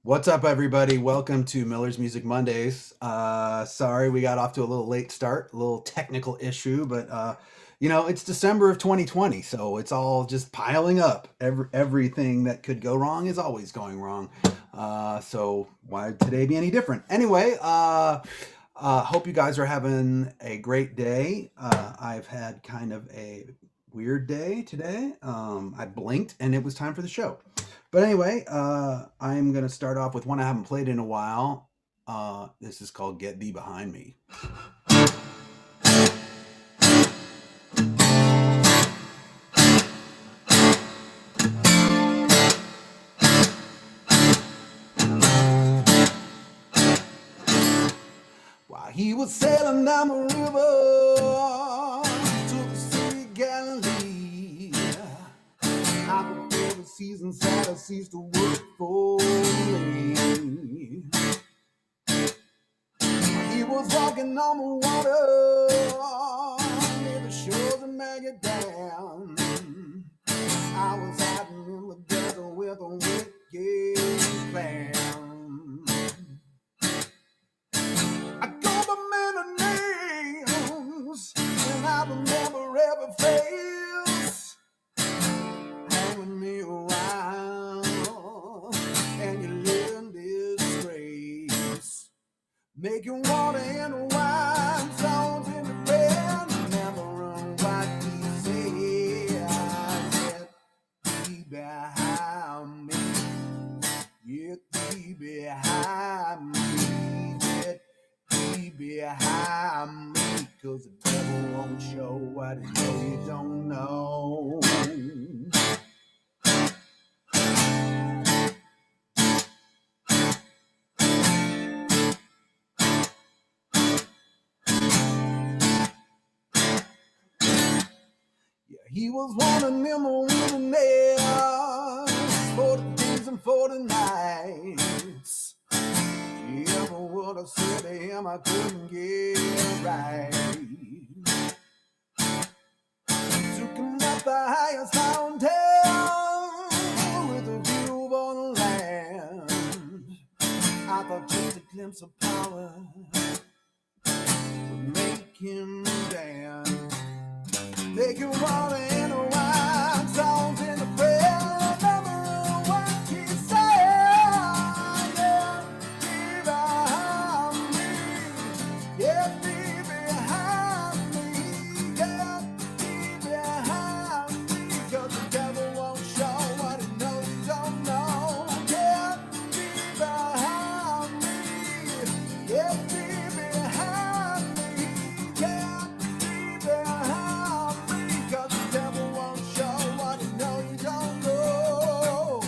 What's up, everybody? Welcome to Miller's Music Mondays. Sorry we got off to a little late start, a little technical issue, but it's December of 2020, so it's all just piling up. Everything that could go wrong is always going wrong. So why would today be any different? Anyway, hope you guys are having a great day. I've had kind of a weird day today. I blinked and it was time for the show. But anyway, I'm going to start off with one I haven't played in a while. This is called Get Thee Behind Me. While he was sailing down the river to the sea of Galilee, I before the seasons had ceased to work for me. He was walking on the water near the shores of Magadan. I was hiding in the desert with a wicked plan. I go by many names, and I remember every face. Hang with me a while, and you live in disgrace. Making water and wine songs in the band. Never run what he said. Get thee behind me. Get thee behind me. Get thee behind me. Cause the devil won't show what he know you don't know. He was wanting in the wilderness 40 days and 40 nights. Ever would have said to him I couldn't get right. Took him up the highest mountain with a view on the land. I thought just a glimpse of power would make him dance. They can water in a wine, songs in the prayer. Remember what he said. Get thee behind me. Get thee behind me. Cause the devil won't show what he knows you don't know. Get thee behind me. Get thee behind me. Get thee behind me. Cause the devil won't show what he know you don't know.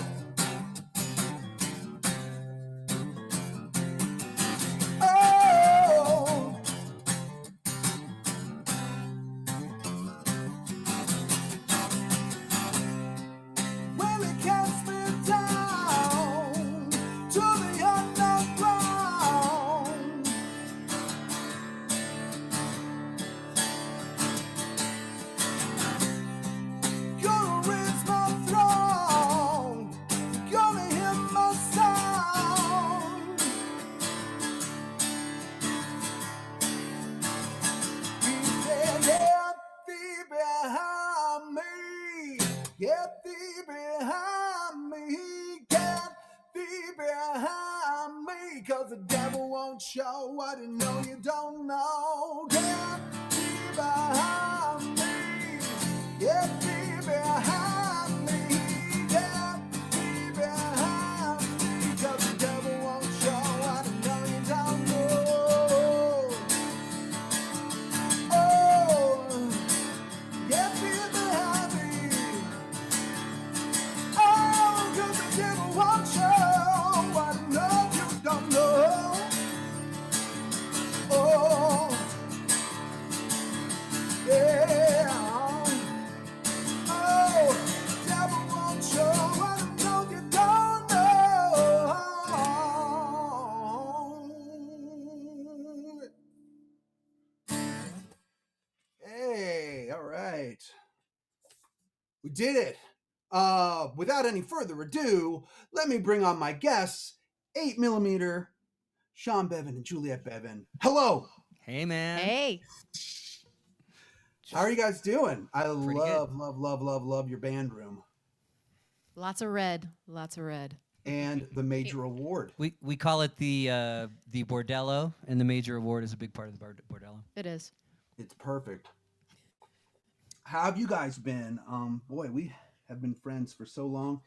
Oh, when he cast me down to the unknown ground, gonna raise my throne, gonna hear my sound. He said, get thee behind me, get thee behind me, get thee behind me, cause the devil won't show what he know you don't know. Get thee behind me, get thee behind me, get thee behind me, cause the devil won't show what he know you don't know. Oh, get thee behind me. Oh, cause the devil won't show what he know you don't know. Oh, yeah. Oh, devil won't show what he know you don't know. Hey, all right. We did it. Without any further ado, let me bring on my guests 8mm, Sean Bevan and Juliette Bevan. Hello. Hey, man. Hey. How are you guys doing? I Pretty love your band room. Lots of red. Lots of red. And the major award. We call it the bordello, and the major award is a big part of the bordello. It is. It's perfect. How have you guys been? Boy, we have been friends for so long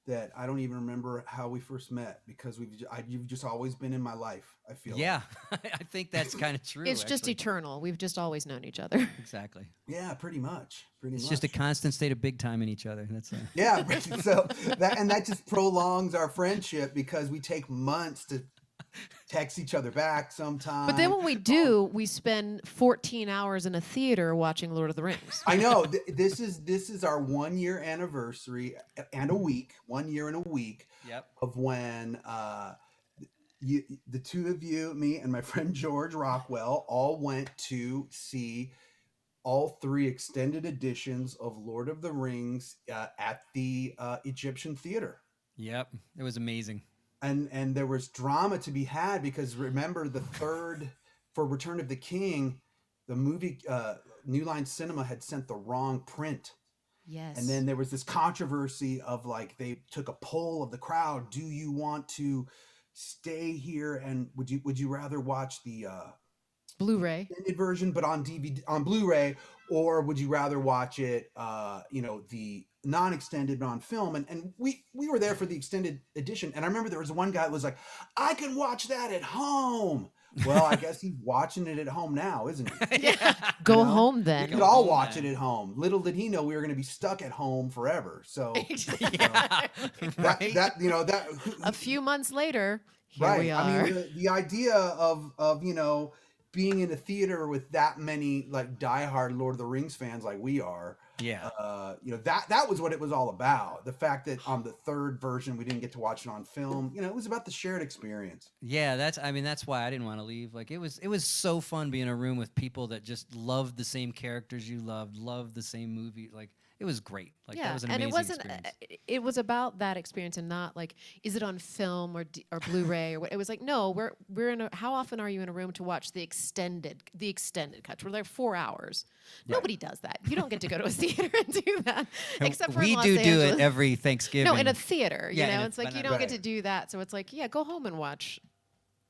that I don't even remember how we first met because you've just always been in my life. I feel. Yeah, I think that's kind of true. It's just eternal. We've just always known each other. Exactly. Yeah, pretty much. It's just a constant state of big time in each other. That's yeah. So that just prolongs our friendship because we take months to text each other back sometimes. But then when we do, we spend 14 hours in a theater watching Lord of the Rings. I know. This is our 1 year anniversary and a week. 1 year and a week. Yep. Of when the two of you, me and my friend George Rockwell, all went to see all 3 extended editions of Lord of the Rings at the Egyptian Theater. Yep. It was amazing. And there was drama to be had because remember the third for Return of the King, the movie New Line Cinema had sent the wrong print. Yes. And then there was this controversy of like they took a poll of the crowd. Do you want to stay here and would you rather watch the Blu-ray version but on DVD on Blu-ray, or would you rather watch it the non-extended on film? And we were there for the extended edition, and I remember there was one guy that was like, I can watch that at home. Well, I guess he's watching it at home now, isn't he? Yeah. Go home then. We could all watch it at home. Little did he know we were going to be stuck at home forever. So Yeah. Right? that a few months later, here right. we are. I mean, the idea of being in a theater with that many like diehard Lord of the Rings fans like we are. Yeah. That was what it was all about. The fact that on the third version we didn't get to watch it on film. It was about the shared experience. Yeah, that's why I didn't want to leave. Like it was so fun being in a room with people that just loved the same characters you loved the same movie. Like it was great. Like that was an amazing experience. It was about that experience and not like, is it on film or Blu-ray or what? It was like, no, we're in how often are you in a room to watch the extended cuts? We're there 4 hours. Right. Nobody does that. You don't get to go to a theater and do that, except for we in Los do Angeles. it every Thanksgiving. No, in a theater. Yeah, it's like you don't get to do that. So it's like, yeah, go home and watch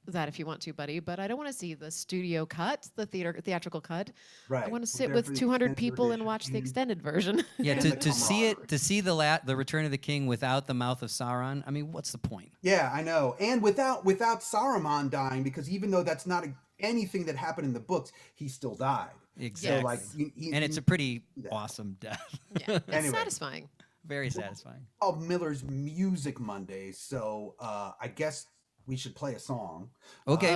that if you want to, buddy, but I don't want to see the studio cut, the theatrical cut. Right. I want to sit with 200 people and watch the extended version. Yeah, to see the Return of the King without the mouth of Sauron. I mean, what's the point? Yeah, I know. And without Saruman dying, because even though that's not anything that happened in the books, he still died. Exactly. So like, and it's a pretty awesome death. Yeah, it's satisfying. Very satisfying. Called Miller's Music Mondays, so I guess we should play a song. Okay.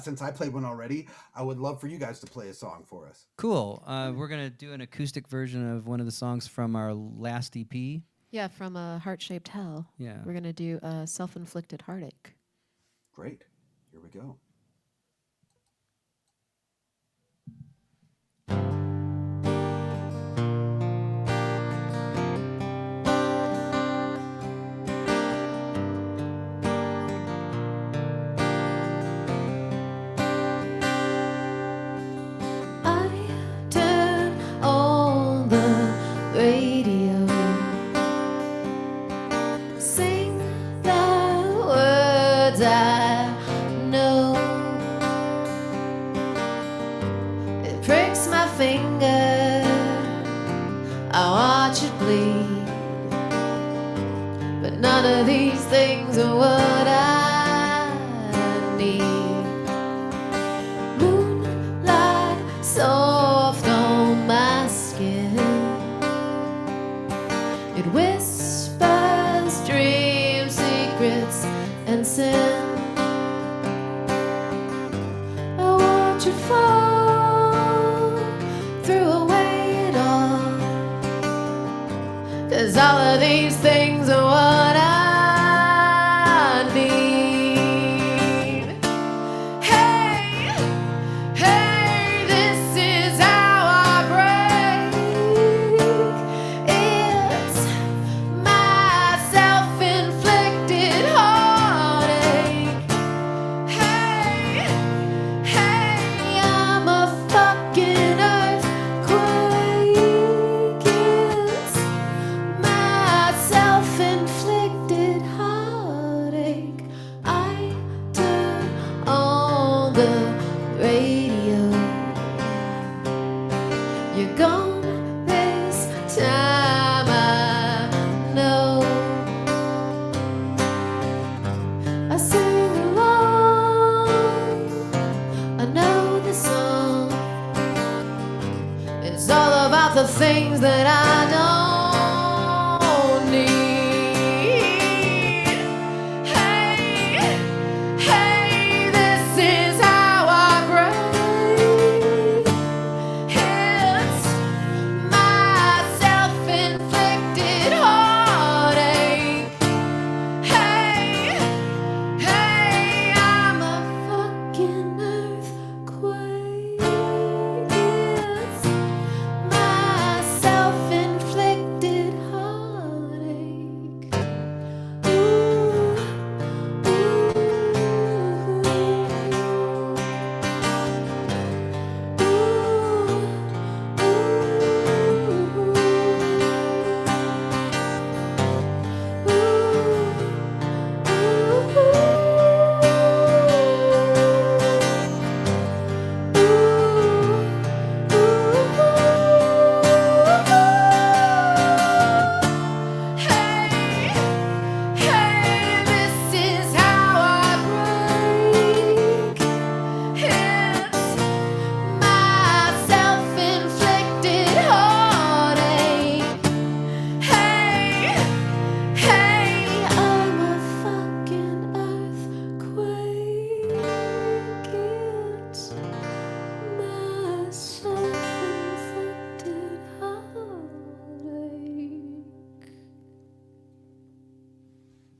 Since I played one already, I would love for you guys to play a song for us. Cool. We're going to do an acoustic version of one of the songs from our last EP. Yeah, from Heart-Shaped Hell. Yeah. We're going to do Self-Inflicted Heartache. Great. Here we go. None of these things are what I need. Moonlight soft on my skin. It whispers dreams, secrets, and sin. I watch it fall, threw away it all. 'Cause all of these things are what I need.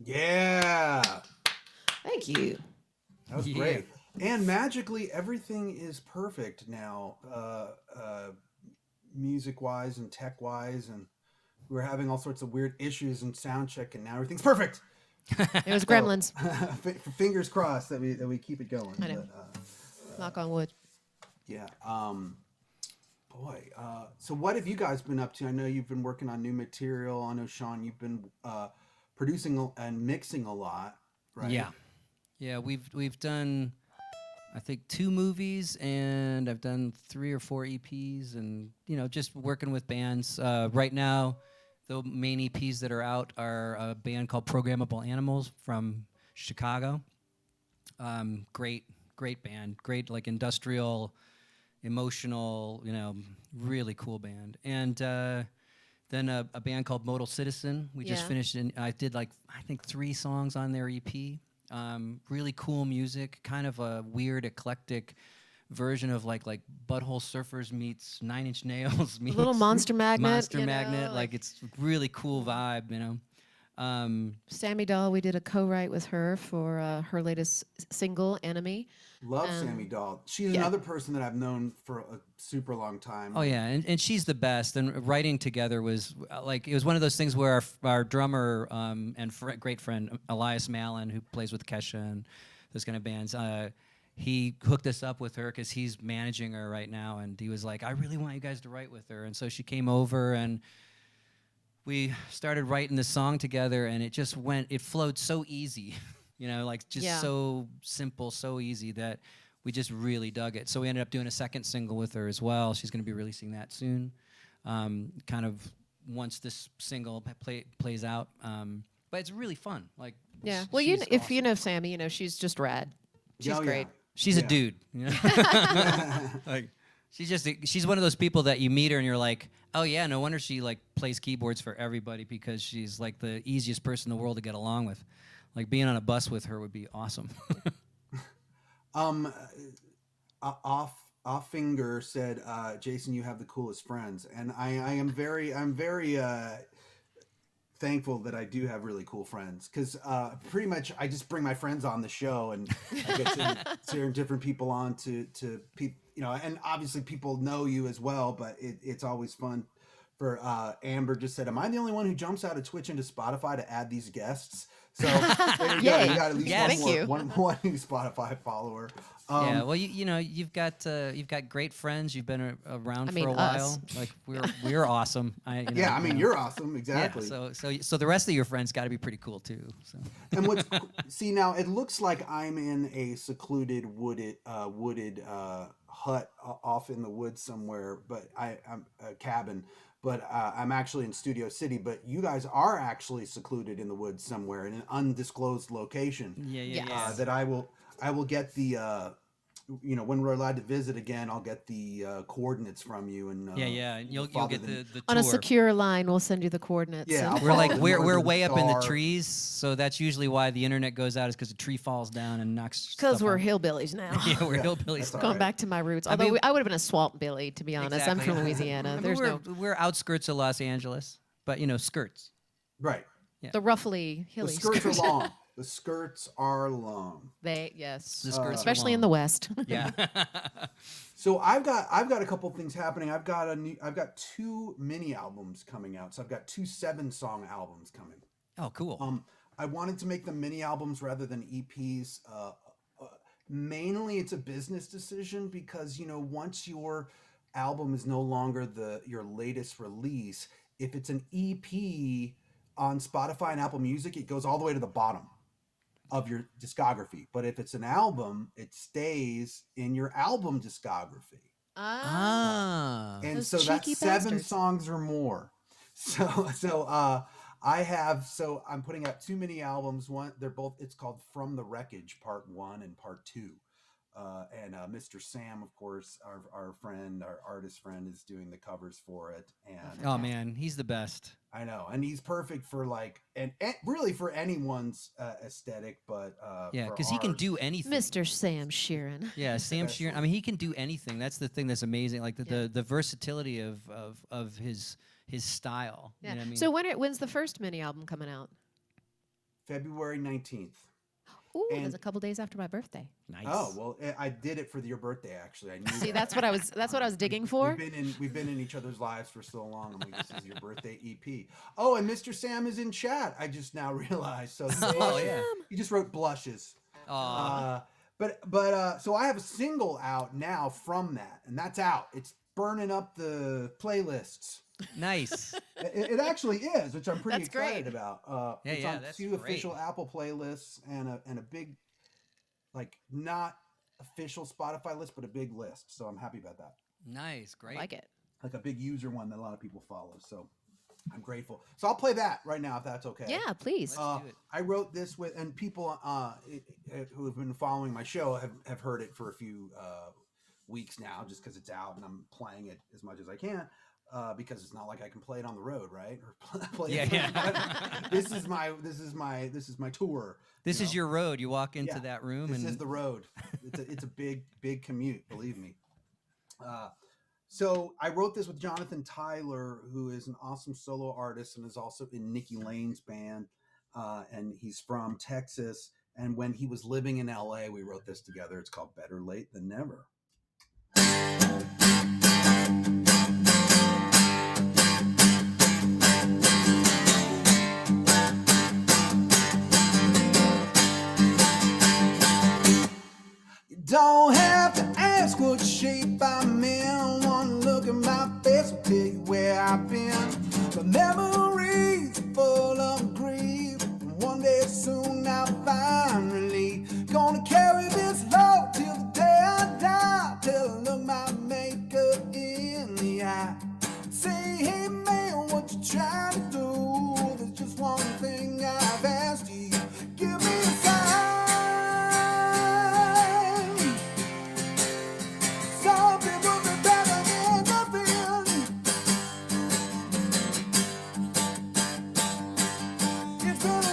Yeah. Thank you. That was great. And magically, everything is perfect now, music-wise and tech-wise, and we were having all sorts of weird issues in sound check, and now everything's perfect. It was Gremlins. Fingers crossed that we keep it going. I know. Knock on wood. Yeah. Boy. So what have you guys been up to? I know you've been working on new material. I know, Sean, you've been producing and mixing a lot, right? Yeah. Yeah, we've done, I think, 2 movies, and I've done 3 or 4 EPs, and just working with bands. Right now, the main EPs that are out are a band called Programmable Animals from Chicago. Great band, great like industrial, emotional, really cool band. And then a band called Modal Citizen. We just finished, and I did I think 3 songs on their EP. Really cool music, kind of a weird, eclectic version of like Butthole Surfers meets Nine Inch Nails meets Little Monster Magnet. Monster Magnet. Like it's really cool vibe, Sammy Dahl, we did a co-write with her for her latest single, Enemy. Love Sammy Dahl. She's another person that I've known for a super long time. Oh yeah, and she's the best. And writing together was it was one of those things where our drummer and great friend Elias Malin, who plays with Kesha and those kind of bands, he hooked us up with her because he's managing her right now, and he was like, "I really want you guys to write with her." And so she came over, and we started writing the song together, and it flowed so easy. So simple, so easy that we just really dug it. So we ended up doing a second single with her as well. She's going to be releasing that soon, kind of once this single plays out. But it's really fun. Well, if awesome. you know Sammy, she's just rad. She's great. She's a dude. She's one of those people that you meet her and you're like, oh yeah, no wonder she plays keyboards for everybody, because she's like the easiest person in the world to get along with. Like being on a bus with her would be awesome. Off Finger said, Jason, you have the coolest friends, and I'm very thankful that I do have really cool friends, because pretty much I just bring my friends on the show, and I get to turn different people on to people, and obviously people know you as well, but it's always fun. For Amber just said, am I the only one who jumps out of Twitch into Spotify to add these guests? So there you go. You got at least one new Spotify follower. Well, you've got great friends. You've been around for a while. Like we're awesome. You're awesome. Exactly. Yeah, so the rest of your friends got to be pretty cool too. So. And see now, it looks like I'm in a secluded wooded hut off in the woods somewhere, but I'm a cabin. But I'm actually in Studio City. But you guys are actually secluded in the woods somewhere in an undisclosed location. Yeah. That I will get the when we're allowed to visit again, I'll get the coordinates from you, and you'll get the tour. On a secure line. We'll send you the coordinates. Yeah, we're way up in the trees, so that's usually why the internet goes out, is because a tree falls down and knocks. Because we're hillbillies now. Yeah, we're hillbillies. Going back to my roots. Although I would have been a swamp billy, to be honest. Exactly. I'm from Louisiana. We're outskirts of Los Angeles, but skirts. Right. Yeah. The roughly hilly The skirts are long. The skirts are long. The skirts, are especially long. in the West. Yeah. So I've got a couple things happening. I've got 2 mini albums coming out. So I've got 2 7-song albums coming. Oh, cool. I wanted to make them mini albums rather than EPs. Mainly, it's a business decision because once your album is no longer your latest release, if it's an EP on Spotify and Apple Music, it goes all the way to the bottom of your discography. But if it's an album, it stays in your album discography. And so that's 7 songs or more. So I'm putting out 2 mini albums. It's called From the Wreckage Part 1 and Part 2. And Mr. Sam, of course, our friend, our artist friend, is doing the covers for it. And oh man, he's the best. I know, and he's perfect for and really for anyone's aesthetic, but because he can do anything. Mr. Sam Sheeran. Yeah, Sam Sheeran. I mean, he can do anything. That's the thing that's amazing. Like the versatility of his style. Yeah. You know what I mean? So when's the first mini album coming out? February 19th. Ooh, And that's a couple days after my birthday. Nice. oh well, I did it for your birthday. Actually, I knew. See, that. that's what I was digging for. We've been in each other's lives for so long, and this is your birthday EP. Oh, and Mr. Sam is in chat. I just now realized. So Oh yeah. he just wrote blushes. Aw. But so I have a single out now from that, and that's out. It's burning up the playlists. Nice. It actually is, which I'm pretty That's excited great. about. Yeah, It's yeah, on that's 2 great. official Apple playlists and a big, like, not official Spotify list, but a big list. So I'm happy about that. Nice. I Great. like it. Like a big user one that a lot of people follow. So I'm grateful. So I'll play that right now if that's okay. Yeah, please. Let's do it. I wrote this with, and people who have been following my show have heard it for a few weeks now, just because it's out and I'm playing it as much as I can. Because it's not like I can play it on the road, right? Or play it. Yeah. This is my tour. This you is know? your road. You walk into Yeah, that room This and is the road. It's a big commute, believe me. So I wrote this with Jonathan Tyler, who is an awesome solo artist and is also in Nikki Lane's band, and he's from Texas. And when he was living in LA, we wrote this together. It's called Better Late Than Never. Don't have to ask what shape I'm in. One look at my face will tell you where I've been. The memories are full of grief. And one day soon I'll find relief. Gonna carry this load till the day I die. Till I look my maker in the eye. Say, hey man, what you trying to do? There's just one thing I've asked you. Give me a sign. Something would be better than nothing. It's been a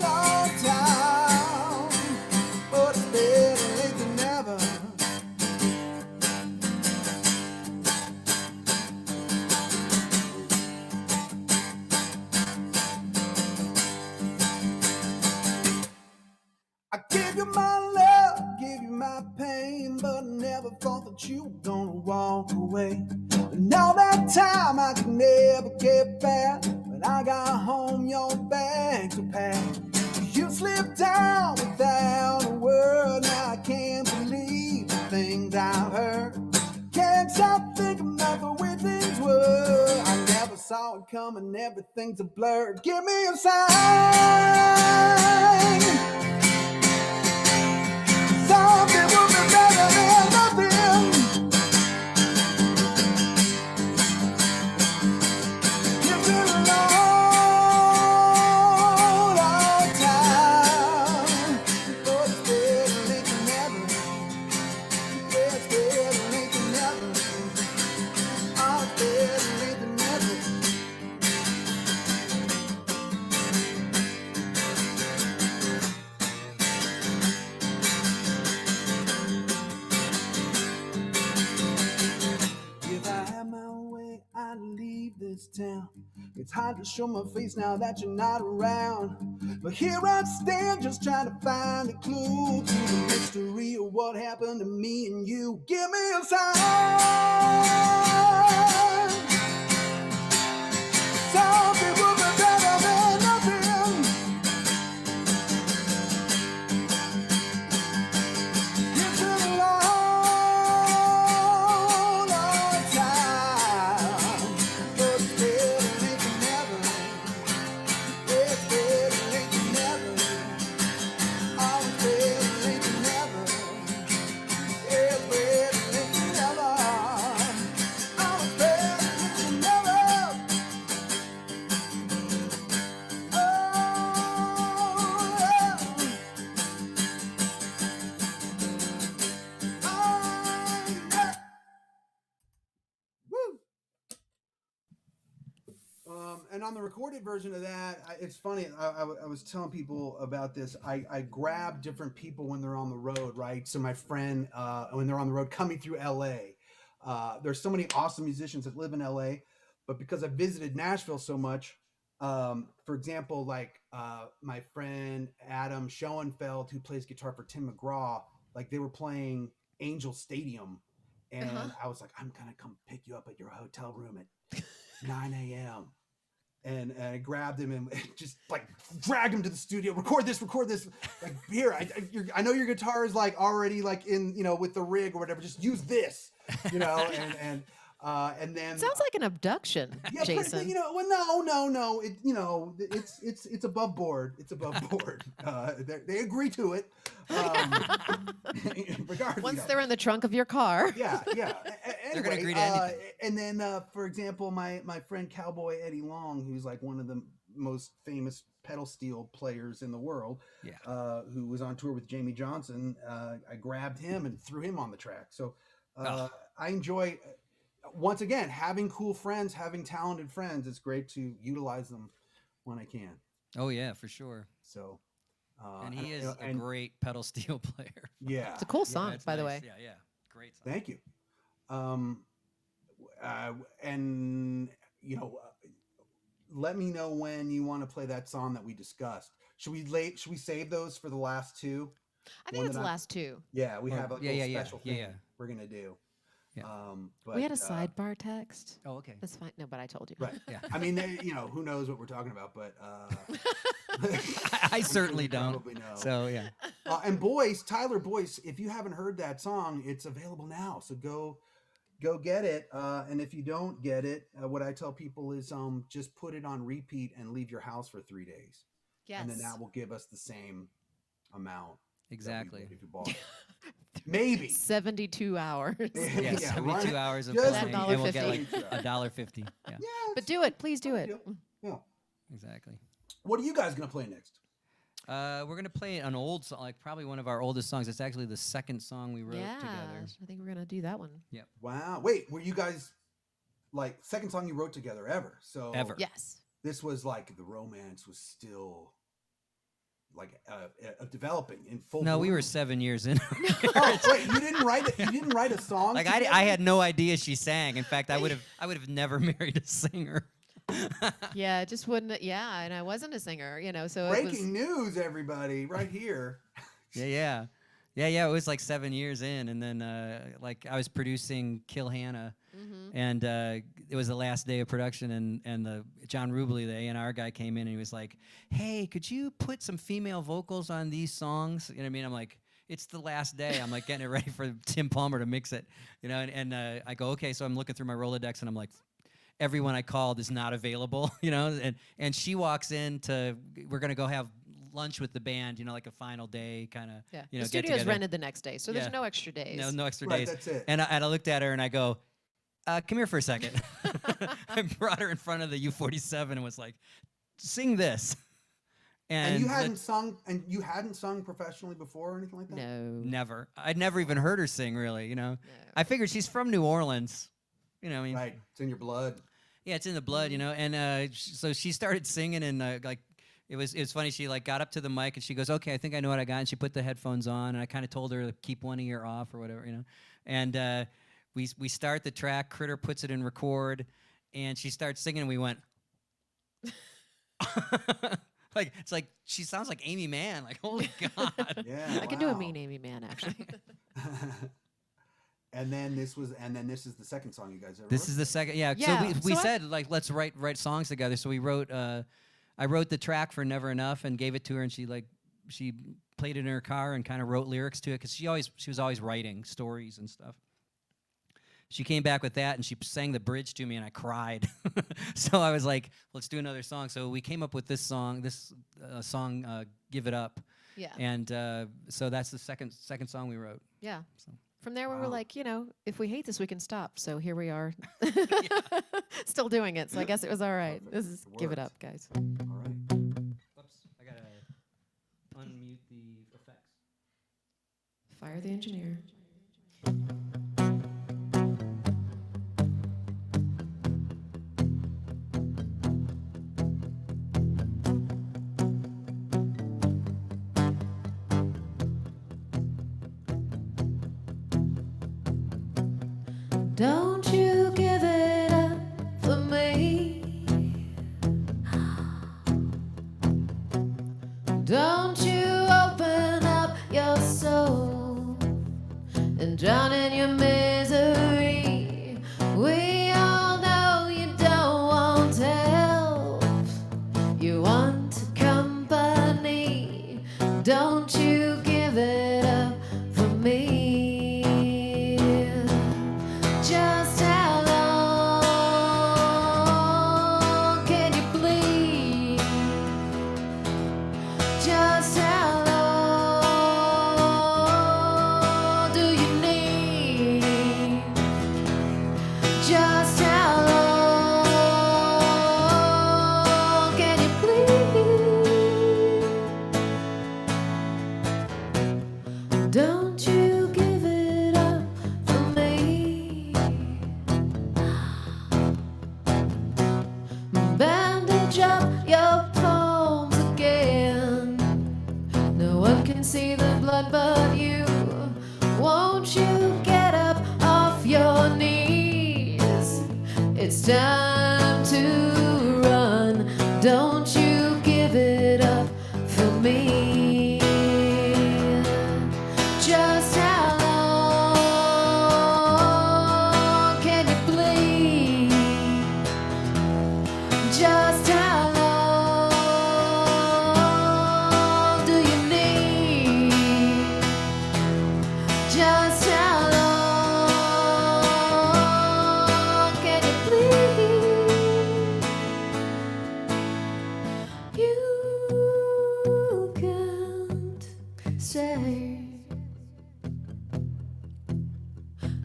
long time, but it's better late than never. I gave you my love, gave you my pain, but never thought that you were gonna walk away. And all that time I could never get back. When I got home, your bags were packed. You slipped down without a word. Now I can't believe the things I've heard. Can't stop thinking about the way things were. I never saw it coming, everything's a blur. Give me a sign. Something will be better than nothing. It's been a long time, but it's better late than never. Yeah, it's better late than never. Oh, it's better late than never. If I had my way, I'd leave this town. It's hard to show my face now that you're not around. But here I stand, just trying to find a clue to the mystery of what happened to me and you. Give me a sign. Something will be better than nothing. It's been a long time, but it's better late than never. Yeah, it's better late than never. Oh, it's better late than never. Yeah, it's better late than never. Oh, it's better late than never. Oh, yeah. Woo! And on the recorded version of that, it's funny. I was telling people about this. I grab different people when they're on the road, right? So my friend, when they're on the road coming through LA, there's so many awesome musicians that live in LA, but because I visited Nashville so much, For example, like my friend Adam Schoenfeld, who plays guitar for Tim McGraw, like they were playing Angel Stadium, Uh-huh. and I was like, I'm gonna come pick you up at your hotel room at 9 a.m. And I grabbed him and just like dragged him to the studio. Record this. Like here, I know your guitar is like already like in with the rig or whatever. Just use this, and then Sounds like an abduction, yeah, Jason. well, no. It's above board. It's above board. They agree to it. Regardless, Once they're in the trunk of your car. yeah. They're gonna Anyway, agree to anything. and then for example, my friend Cowboy Eddie Long, who's like one of the most famous pedal steel players in the world, who was on tour with Jamie Johnson. I grabbed him and threw him on the track. So I enjoy. Once again, having cool friends, having talented friends, it's great to utilize them when I can. Oh yeah, for sure. So, And he is a great pedal steel player. yeah, It's a cool song, That's by the nice. way. Yeah, great song. thank you. And let me know when you want to play that song that we discussed. Should we save those for the last two? I think it's the last two. Yeah, we have a little yeah, special thing yeah. we're gonna do. Yeah. But, We had a sidebar text. Oh, okay. That's fine. No, but I told you. Right. Yeah. I mean, who knows what we're talking about, but I certainly don't. Probably know. So yeah. And Boyce, Tyler Boyce, if you haven't heard that song, it's available now. So go get it. And if you don't get it, what I tell people is just put it on repeat and leave your house for 3 days. Yes. And then that will give us the same amount. Exactly. If you bought it. Maybe 72 hours. Yes, Yeah, 72 right. hours of Just playing, and we'll get like $1.50. $1.50. Yeah, Yeah, But do it. Please do it. yeah. exactly. What are you guys gonna play next? We're gonna play an old song, like probably one of our oldest songs. It's actually the second song we wrote Yeah. together. I think we're going to do that one. Wow. Wait, were you guys like second song you wrote together ever? So Ever. Yes. this was like the romance was still like developing in full. No, we bloom. were 7 years in. Oh, wait, you didn't write it. You didn't write a song. Like together? I had no idea she sang. In fact, I would have never married a singer. Yeah, it just wouldn't. Yeah, and I wasn't a singer, so Breaking news, everybody, right here. Yeah. It was like 7 years in, and then like I was producing Kill Hannah, and it was the last day of production, and the John Rubley, the A&R guy, came in and he was like, "Hey, could you put some female vocals on these songs?" You know what I mean? I'm like, it's the last day. I'm like getting it ready for Tim Palmer to mix it, and I go, okay, so I'm looking through my Rolodex and I'm like, everyone I called is not available, and she walks in we're gonna go have lunch with the band, like a final day kind of, yeah. get The studio's together. rented the next day, so there's Yeah. no extra days. No extra Right, days. that's it. And I looked at her and I go, come here for a second. I brought her in front of the U-47 and was like, sing this. And you hadn't sung professionally before or anything like that? No. Never. I'd never even heard her sing, really, I figured she's from New Orleans. I mean, Right. It's in your blood. yeah, it's in the blood, And so she started singing, and like it was funny. She like got up to the mic and she goes, "Okay, I think I know what I got." And she put the headphones on, and I kind of told her to keep one ear off or whatever, And we start the track. Critter puts it in record, and she starts singing. And we went, like it's like she sounds like Amy Mann. Like holy God. Yeah. I can do a wow. mean Amy Man, actually. And then this is the second song you guys ever This wrote? is the second. Yeah. Yeah, So we so said like let's write songs together. So we wrote. I wrote the track for Never Enough and gave it to her, and she played it in her car and kind of wrote lyrics to it because she was always writing stories and stuff. She came back with that and she sang the bridge to me and I cried. So I was like, let's do another song. So we came up with this song, Give It Up. Yeah. And so that's the second song we wrote. Yeah. So. From there, we were Wow. like, if we hate this, we can stop. So here we are, still doing it. So I guess it was all right. Perfect. This is It Give It works. Up, guys. All right. Oops, I gotta unmute the effects. Fire the engineer. Don't you give it up for me. Don't you open up your soul and drown in your misery. We all know you don't want help, you want company. Don't you give it up for me. Just how long can you bleed? Just how long do you need? Just how long can you please? Don't you give it up for me. Bandage up your palms again. No one can see the blood but you. Won't you get up off your knees? It's time to run. Don't you give it up for me. Just how long can you bleed? Just how long do you need? Just how long can you please? You can't say,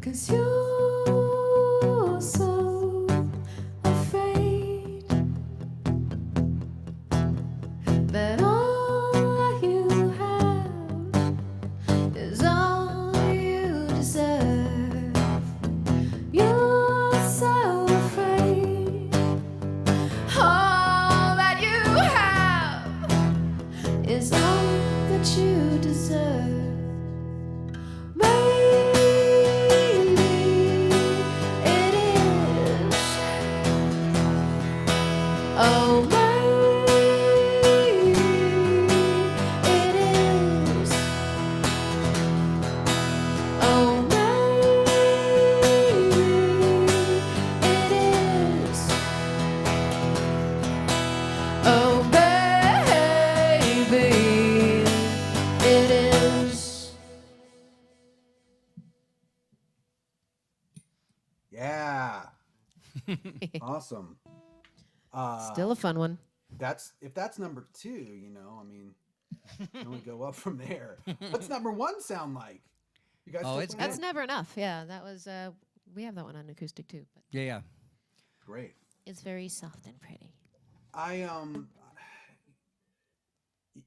'cause you're so afraid that all you have is all you deserve. You're so afraid all that you have is all that you deserve. Maybe it is. Oh, maybe it is. Oh, maybe it is. Oh, baby, it is. Yeah. Awesome. Still a fun one. If that's number 2, you know, I mean, then we go up from there. What's number 1 sound like? You guys Oh, still it's playing? That's never enough. Yeah, that was. We have that one on acoustic too, but Yeah, yeah. Great. it's very soft and pretty. I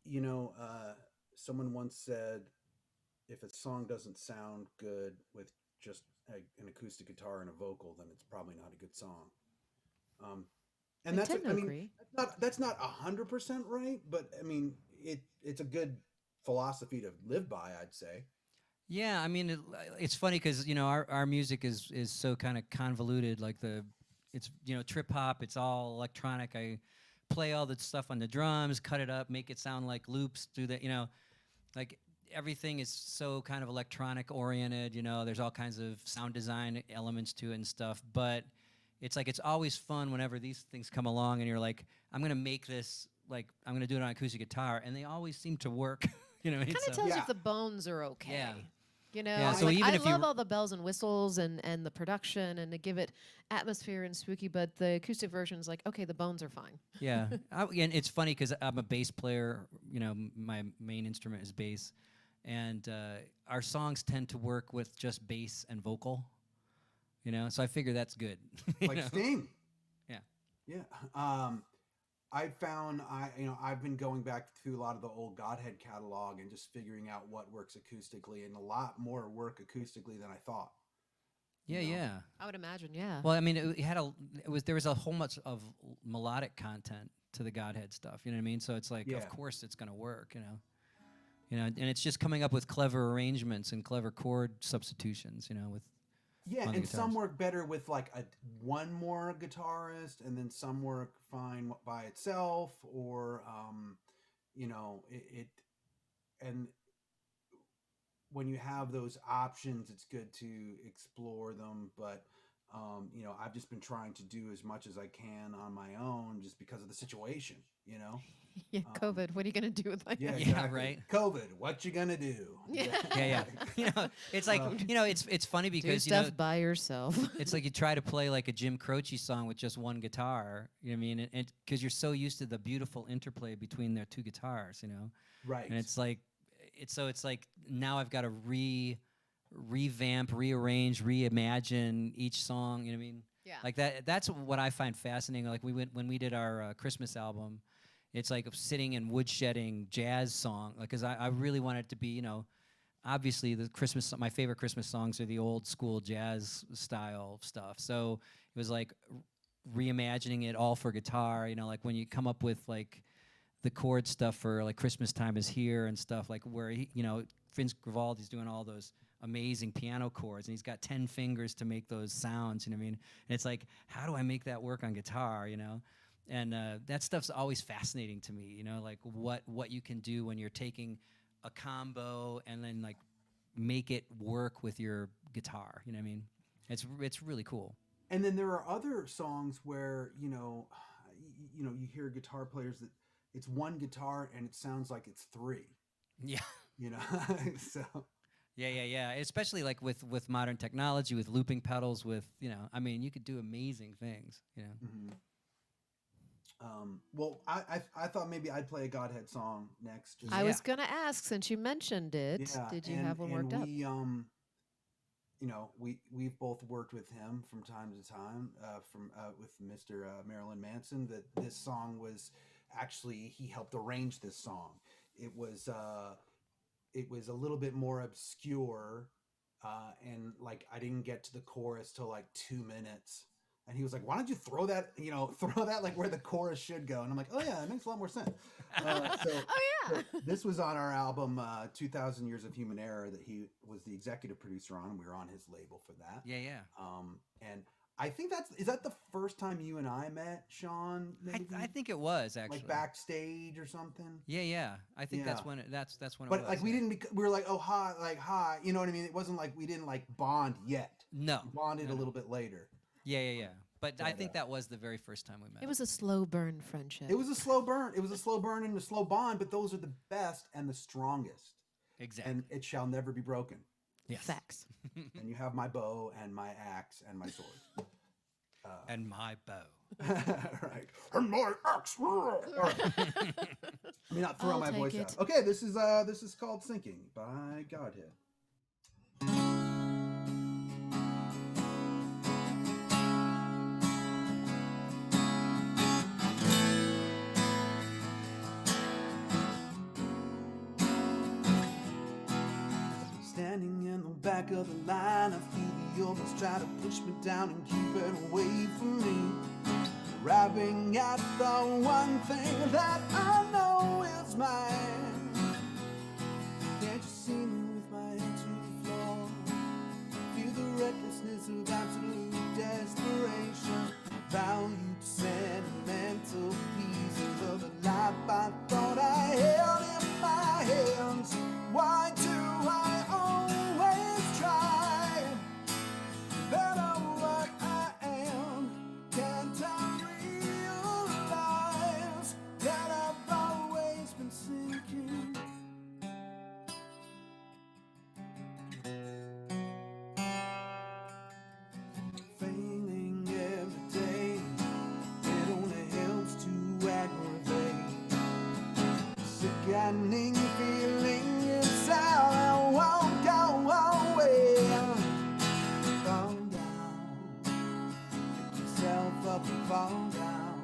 you know, someone once said if a song doesn't sound good with just an acoustic guitar and a vocal, then it's probably not a good song. Um, and I that's tend to I mean agree. that's not 100% right, but I mean it's a good philosophy to live by, I'd say. Yeah, I mean, it's funny because our music is so kind of convoluted. Like it's trip hop. It's all electronic. I play all the stuff on the drums, cut it up, make it sound like loops. Do that, like everything is so kind of electronic oriented. There's all kinds of sound design elements to it and stuff. But it's like it's always fun whenever these things come along, and you're like, I'm gonna make this. Like I'm gonna do it on acoustic guitar, and they always seem to work. Kind of so- tells you Yeah. if the bones are okay. Yeah. Yeah, so like, even I if you love all the bells and whistles and the production and to give it atmosphere and spooky, but the acoustic version is like, okay, the bones are fine. Yeah, and it's funny because I'm a bass player. My main instrument is bass, and our songs tend to work with just bass and vocal. So I figure that's good. you Like know? Sting. Yeah. Yeah. I've been going back through a lot of the old Godhead catalog and just figuring out what works acoustically, and a lot more work acoustically than I thought. Yeah, you know? yeah. I would imagine, yeah. Well, I mean, there was a whole much of melodic content to the Godhead stuff. You know what I mean? So it's like, Yeah. of course, it's gonna work. And it's just coming up with clever arrangements and clever chord substitutions. With Yeah, on the and some guitars. work better with like one more guitarist, and then some work fine by itself, or you know, it and when you have those options, it's good to explore them. But you know, I've just been trying to do as much as I can on my own, just because of the situation. You know, Yeah, um, COVID. What are you gonna do with like yeah, that? Yeah, exactly. right. COVID, what you gonna do? Yeah. Yeah, you know, it's like you know, it's funny Do because you know, stuff by yourself. it's like you try to play like a Jim Croce song with just one guitar. You know what I mean? And because you're so used to the beautiful interplay between their two guitars, you know, and Right. it's like it's like now I've got to revamp, rearrange, reimagine each song. You know what I mean? Yeah. Like that. That's what I find fascinating. Like we went when we did our Christmas album. It's like sitting and woodshedding jazz song. Like, cause I really want it to be, you know, obviously the Christmas. My favorite Christmas songs are the old school jazz style stuff. So it was like reimagining it all for guitar. You know, like when you come up with like the chord stuff for like Christmas Time Is Here and stuff, like where he, you know, Vince Grivaldi's doing all those amazing piano chords and he's got 10 fingers to make those sounds, you know what I mean? And it's like, how do I make that work on guitar, you know? And that stuff's always fascinating to me, you know, like what you can do when you're taking a combo and then like make it work with your guitar, you know what I mean? It's really cool. And then there are other songs where, you know, you hear guitar players that it's one guitar and it sounds like it's three, Yeah. you know. So Yeah. Especially like with modern technology, with looping pedals, with you know, I mean, you could do amazing things. You know. mhm. Well, I thought maybe I'd play a Godhead song next. Just, I was Yeah. gonna ask, since you mentioned it, yeah, did you and have one and worked up? we you know, we've both worked with him from time to time, from with Mr. Marilyn Manson. That this song was actually he helped arrange this song. It was it was a little bit more obscure, and like I didn't get to the chorus till like 2 minutes. And he was like, "Why don't you throw that, you know, throw that like where the chorus should go?" And I'm like, "Oh yeah, that makes a lot more sense." Oh yeah. This was on our album 2000 Years of Human Error that he was the executive producer on. We were on his label for that. Yeah. And I think is that the first time you and I met, Sean? Maybe I think it was actually like backstage or something. Yeah. I think that's Yeah. when that's when it But was. like we yeah. didn't. We were like, oh hi, like hi. You know what I mean? It wasn't like we didn't like bond yet. No. We bonded No, a no. little bit later. Yeah. But I But, think that was the very first time we met. It was a slow burn friendship. It was a slow burn. It was a slow burn and a slow bond. But those are the best and the strongest. exactly. And it shall never be broken. Yes. Facts. And you have my bow and my axe and my sword. And my bow. Right. And my axe. All right. Let me not throw I'll my take voice it. out. Okay, this is called Sinking by Godhead. Standing in the back of the line, I feel the others try to push me down and keep it away from me. Grabbing at the one thing that I know is mine. Can't you see me with my head to the floor? Feel the recklessness of absolute desperation. Valued sentimental pieces of the life I thought I held in my hands. Why do I always try? Better what I am. Can't I realize that I've always been sinking? Failing every day, it only helps to aggravate. Sickening feeling inside, I won't go away. Fall down, pick yourself up and fall down.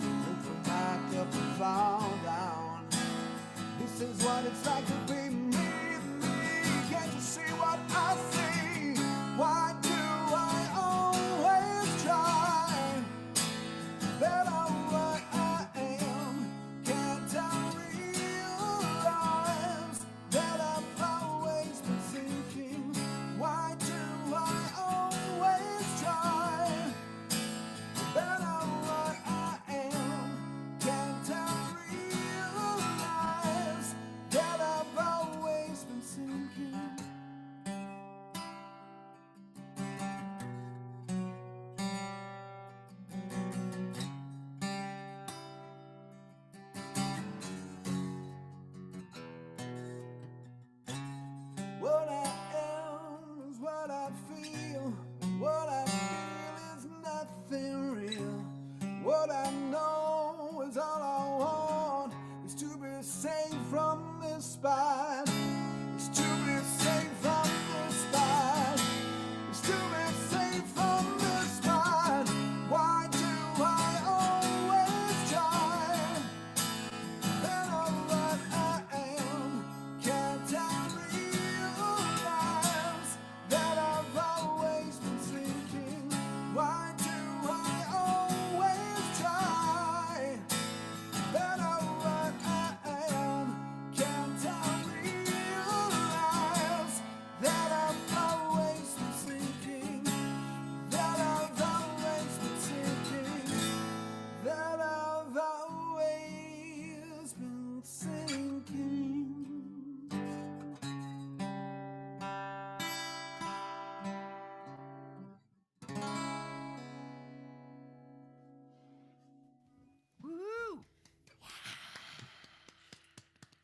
Drink from my cup and fall down. This is what it's like to be me. Can't you see what I see? Why do I always try? Better what I am. Can't I realize that I've always been sinking? Why do I always try? Better what I am. Can't I realize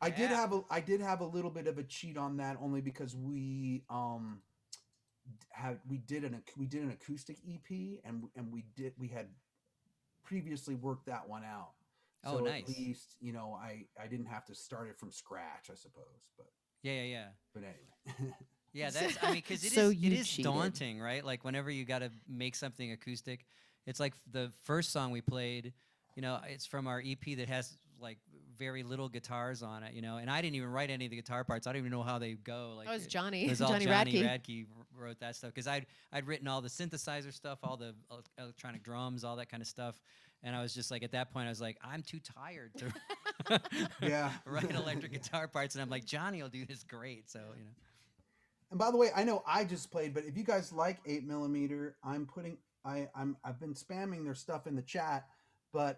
I did have a little bit of a cheat on that only because we did an acoustic EP and we had previously worked that one out. Oh, So at nice. least, I didn't have to start it from scratch, I suppose. Yeah. But anyway. Yeah, that's I mean, because So it you is cheated. daunting, right? Like whenever you got to make something acoustic, it's like the first song we played. It's from our EP that has like very little guitars on it. And I didn't even write any of the guitar parts. I don't even know how they go. Like That was it Johnny. was all Johnny Johnny Radke. Radke wrote that stuff because I'd written all the synthesizer stuff, all the electronic drums, all that kind of stuff, and I was just like at that point I was like I'm too tired to Yeah. write electric guitar parts, and I'm like Johnny will do this great. So And by the way, I know I just played, but if you guys like 8mm, I've been spamming their stuff in the chat, but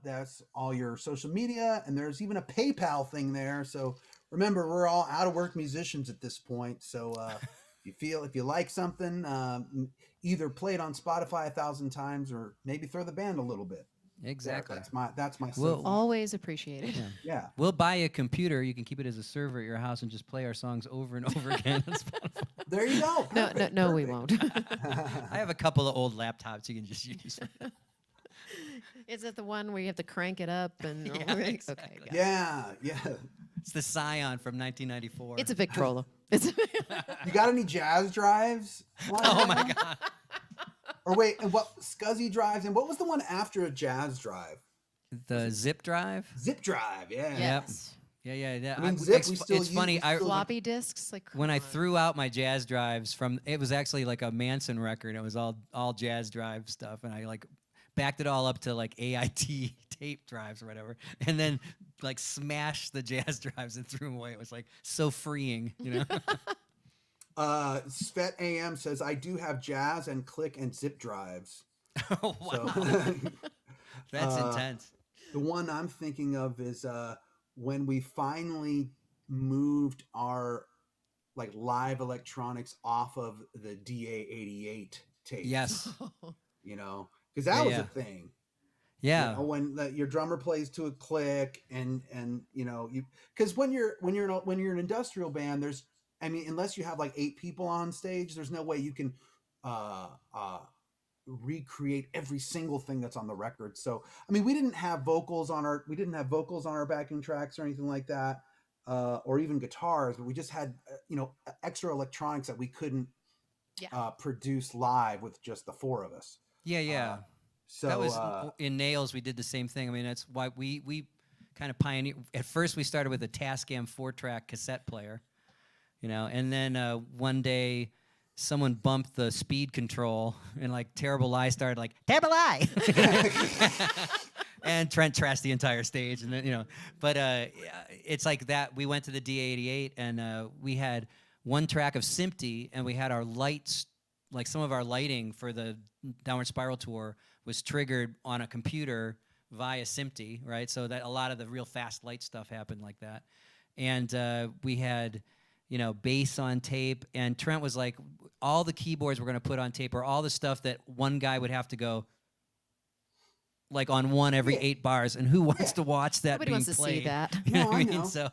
that's all your social media, and there's even a PayPal thing there. So remember, we're all out of work musicians at this point. So if you like something, either play it on Spotify 1,000 times, or maybe throw the band a little bit. exactly. That's my Well, social. Always appreciated. Yeah. We'll buy a computer. You can keep it as a server at your house and just play our songs over and over again on Spotify. There you go. No, Perfect, no, we perfect. won't. I have a couple of old laptops you can just use. Is it the one where you have to crank it up and all Yeah, that? exactly. Okay, got it. Yeah. It's the Scion from 1994. It's a Victrola. It's You got any jazz drives? Oh my god. Or wait, and what SCSI drives? And what was the one after a jazz drive? The zip drive. Zip drive. Yeah. yes. Yeah. I mean, zip. We still it's use, funny. we still- Floppy disks, like When I come on. threw out my jazz drives it was actually like a Manson record. It was all jazz drive stuff, and I like backed it all up to like AIT tape drives or whatever, and then like smashed the jazz drives and threw them away. It was like so freeing. Svet AM says I do have jazz and click and zip drives. Oh, wow. So That's intense. the one I'm thinking of is when we finally moved our like live electronics off of the DA88 tape. Yes. Because that was Yeah. a thing. Yeah. When your drummer plays to a click, and because when you're an industrial band, unless you have like 8 people on stage, there's no way you can recreate every single thing that's on the record. So we didn't have vocals on our backing tracks or anything like that, or even guitars, but we just had extra electronics that we couldn't produce live with just the 4 of us. Yeah. So that was in Nails. We did the same thing. That's why we kind of pioneered. At first, we started with a Tascam 4-track cassette player, and then one day someone bumped the speed control, and like Terrible Lie started like Terrible Lie, and Trent trashed the entire stage, and then but it's like that. We went to the D88, and we had one track of Simpty, and we had our lights. Like some of our lighting for the Downward Spiral tour was triggered on a computer via Simpty, right? So that a lot of the real fast light stuff happened like that. And we had, bass on tape. And Trent was like, all the keyboards we're going to put on tape are all the stuff that one guy would have to go like on one every 8 bars. And who wants to watch that Nobody being wants to played? see that. You know No, what I mean? know. So,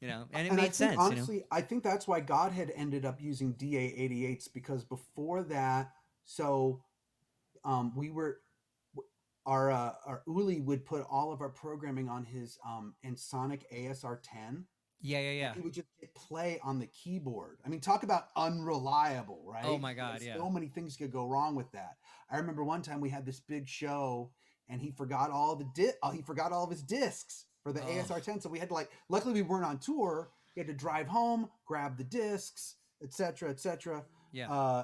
and it I made think, sense. honestly, I think that's why God had ended up using DA88s, because before that, so we were our Uli would put all of our programming on his Ensoniq ASR10. Yeah. He would just hit play on the keyboard. Talk about unreliable, right? Oh my God, yeah. So many things could go wrong with that. I remember one time we had this big show, and he forgot all of his discs for the ASR10. So we had to luckily we weren't on tour. He had to drive home, grab the discs, etc., etc. Yeah.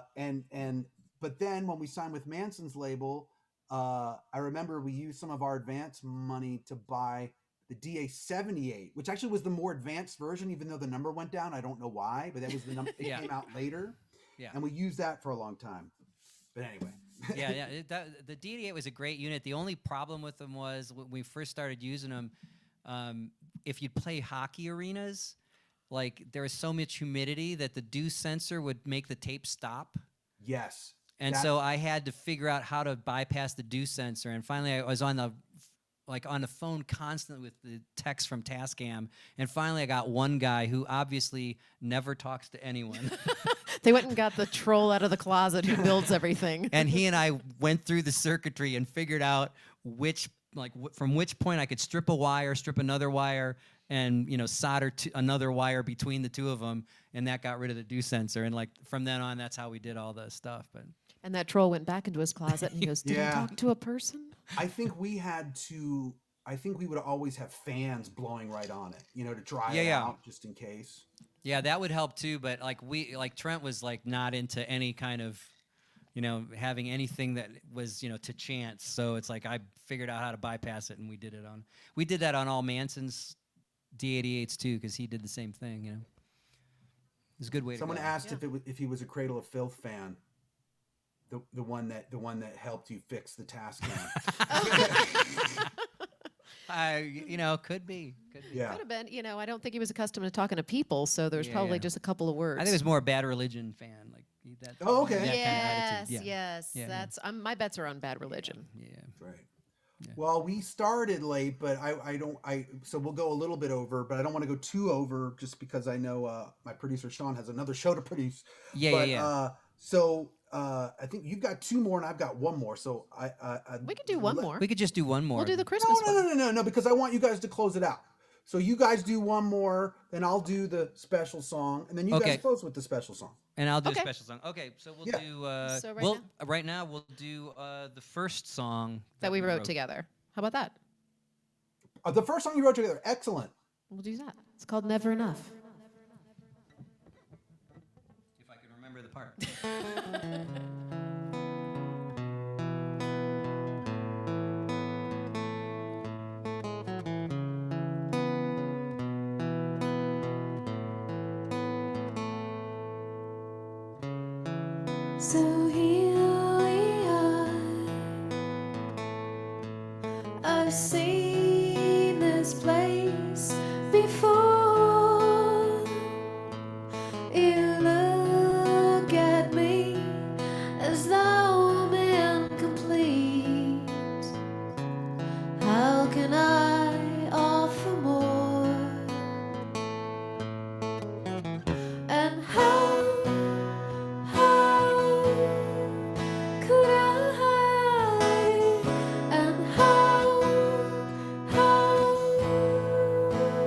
But then when we signed with Manson's label, I remember we used some of our advance money to buy the DA78, which actually was the more advanced version, even though the number went down. I don't know why, but that was the number. It came out later. Yeah. And we used that for a long time. But anyway. Yeah. The DD8 was a great unit. The only problem with them was when we first started using them, if you'd play hockey arenas, like there was so much humidity that the dew sensor would make the tape stop. Yes. And so I had to figure out how to bypass the dew sensor. And finally I was on like on the phone constantly with the text from Tascam, and finally I got one guy who obviously never talks to anyone. They went and got the troll out of the closet who builds everything. And he and I went through the circuitry and figured out from which point I could strip a wire, strip another wire, and solder another wire between the two of them, and that got rid of the dew sensor. And like from then on, that's how we did all the stuff. But And that troll went back into his closet and he goes, "Did I Yeah. talk to a person?" I think we would always have fans blowing right on it, to dry it Yeah. out just in case. yeah, that would help too. But like Trent was like not into any kind of having anything that was to chance. So it's like I figured out how to bypass it, and we did that on all Manson's D88s too, because he did the same thing. It was a good way. Someone to go. asked if he was a Cradle of Filth fan. The one that helped you fix the Tascam. Could be. Yeah. Could have been. I don't think he was accustomed to talking to people, so there's probably Yeah. just a couple of words. I think it was more a Bad Religion fan, like that. Oh, okay. that kind of Yes, attitude. Yeah. yes. Yeah. That's my bets are on Bad Religion. Yeah. Right. Yeah. Well, we started late, but so we'll go a little bit over, but I don't want to go too over just because I know my producer Sean has another show to produce. Yeah. So I think you've got two more and I've got one more. So We could do one more. We could just do one more. We'll do the Christmas one. No, because I want you guys to close it out. So you guys do one more, then I'll do the special song, and then you guys close with the special song. And I'll do Okay. a special song. Okay, so we'll Yeah. do. So right now we'll do the first song That we wrote together. How about that? The first song you wrote together, excellent. We'll do that. It's called Never Enough. If I can remember the part. So here we are. I've seen this place before. You look at me as though I'm incomplete. How can I offer more? And how could I? And how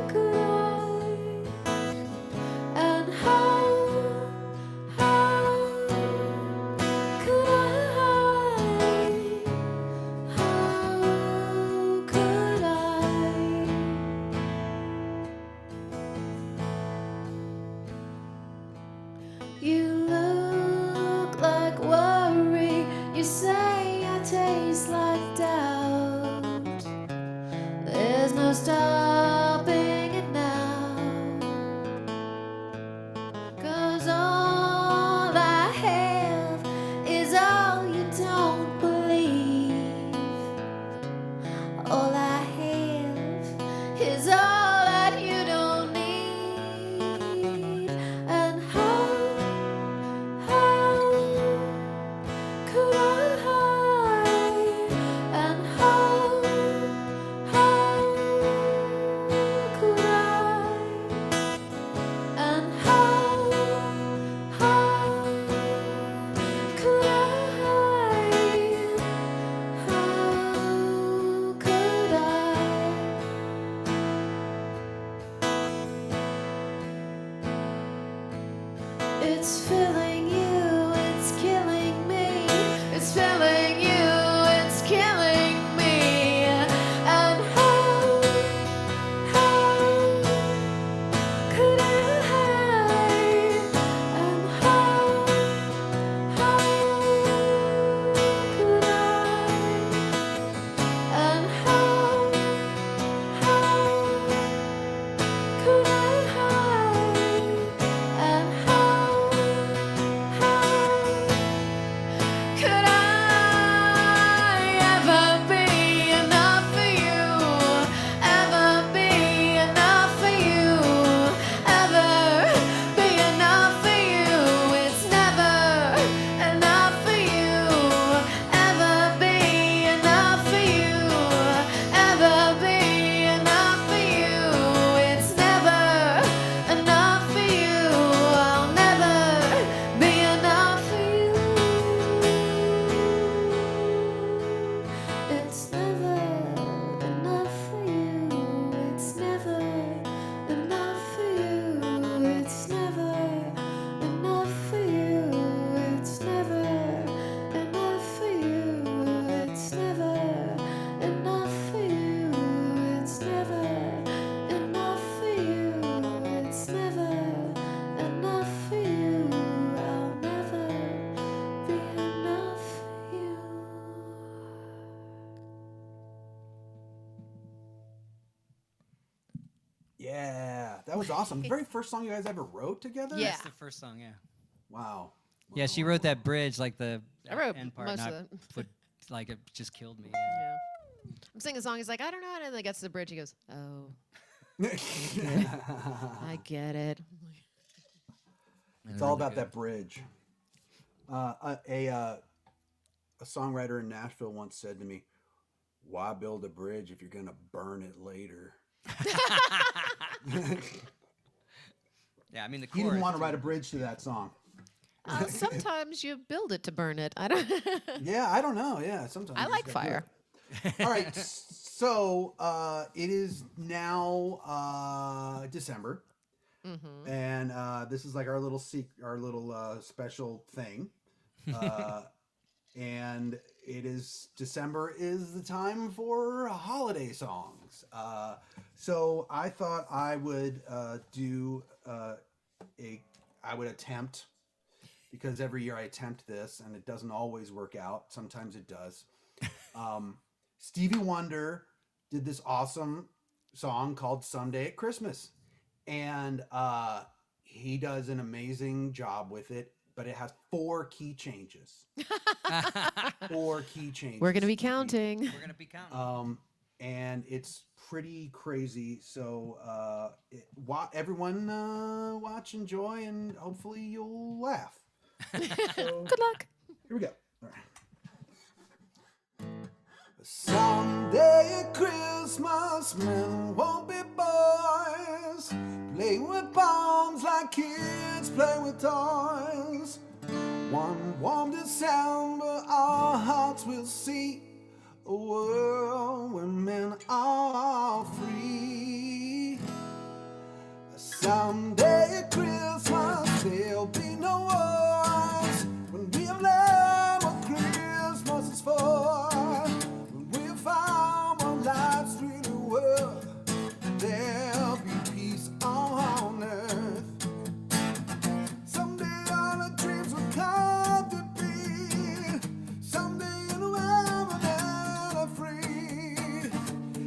could I? And how could I? How could I? You look like worry. You say I taste like doubt. There's no stopping it now. 'Cause all I have is all you don't believe. All I have is all that you don't need. And how could I? And how could I? And how could I? How could I? It's filling you, it's killing me. It's filling you, it's killing me. And how could I? And how could I? And how could I? And how Yeah, that was awesome. The very first song you guys ever wrote together? Yeah. That's the first song, yeah. Wow. Yeah, she wrote that bridge, like the I wrote end part, most and of I put, like, it just killed me. Yeah. I'm singing a song. He's like, I don't know. And then he gets to the bridge. He goes, oh, I get it. It's all about that bridge. A songwriter in Nashville once said to me, "Why build a bridge if you're gonna burn it later?" Yeah, I mean, the He didn't chorus, want to too. write a bridge to that song. Sometimes you build it to burn it. I don't. Yeah, I don't know. Yeah, sometimes I you like just gotta do fire. it. All right, so it is now December, and this is like our little special thing, and it is December is the time for holiday songs. So I thought I would I would attempt, because every year I attempt this and it doesn't always work out. Sometimes it does. Stevie Wonder did this awesome song called "Someday at Christmas," and he does an amazing job with it. But it has 4 key changes. 4 key changes. We're gonna be counting. We're going to be counting. And it's pretty crazy. So everyone watch, enjoy, and hopefully you'll laugh. So, Good luck. here we go. All right. Someday at Christmas, men won't be boys, playing with bombs like kids play with toys. One warm December, our hearts will see a world where men are free. Someday at Christmas, there'll be no wars, when we have learned what Christmas is for. When we have found what life's really worth, there'll be peace on earth. Someday all our dreams will come to be. Someday in a world where men are free.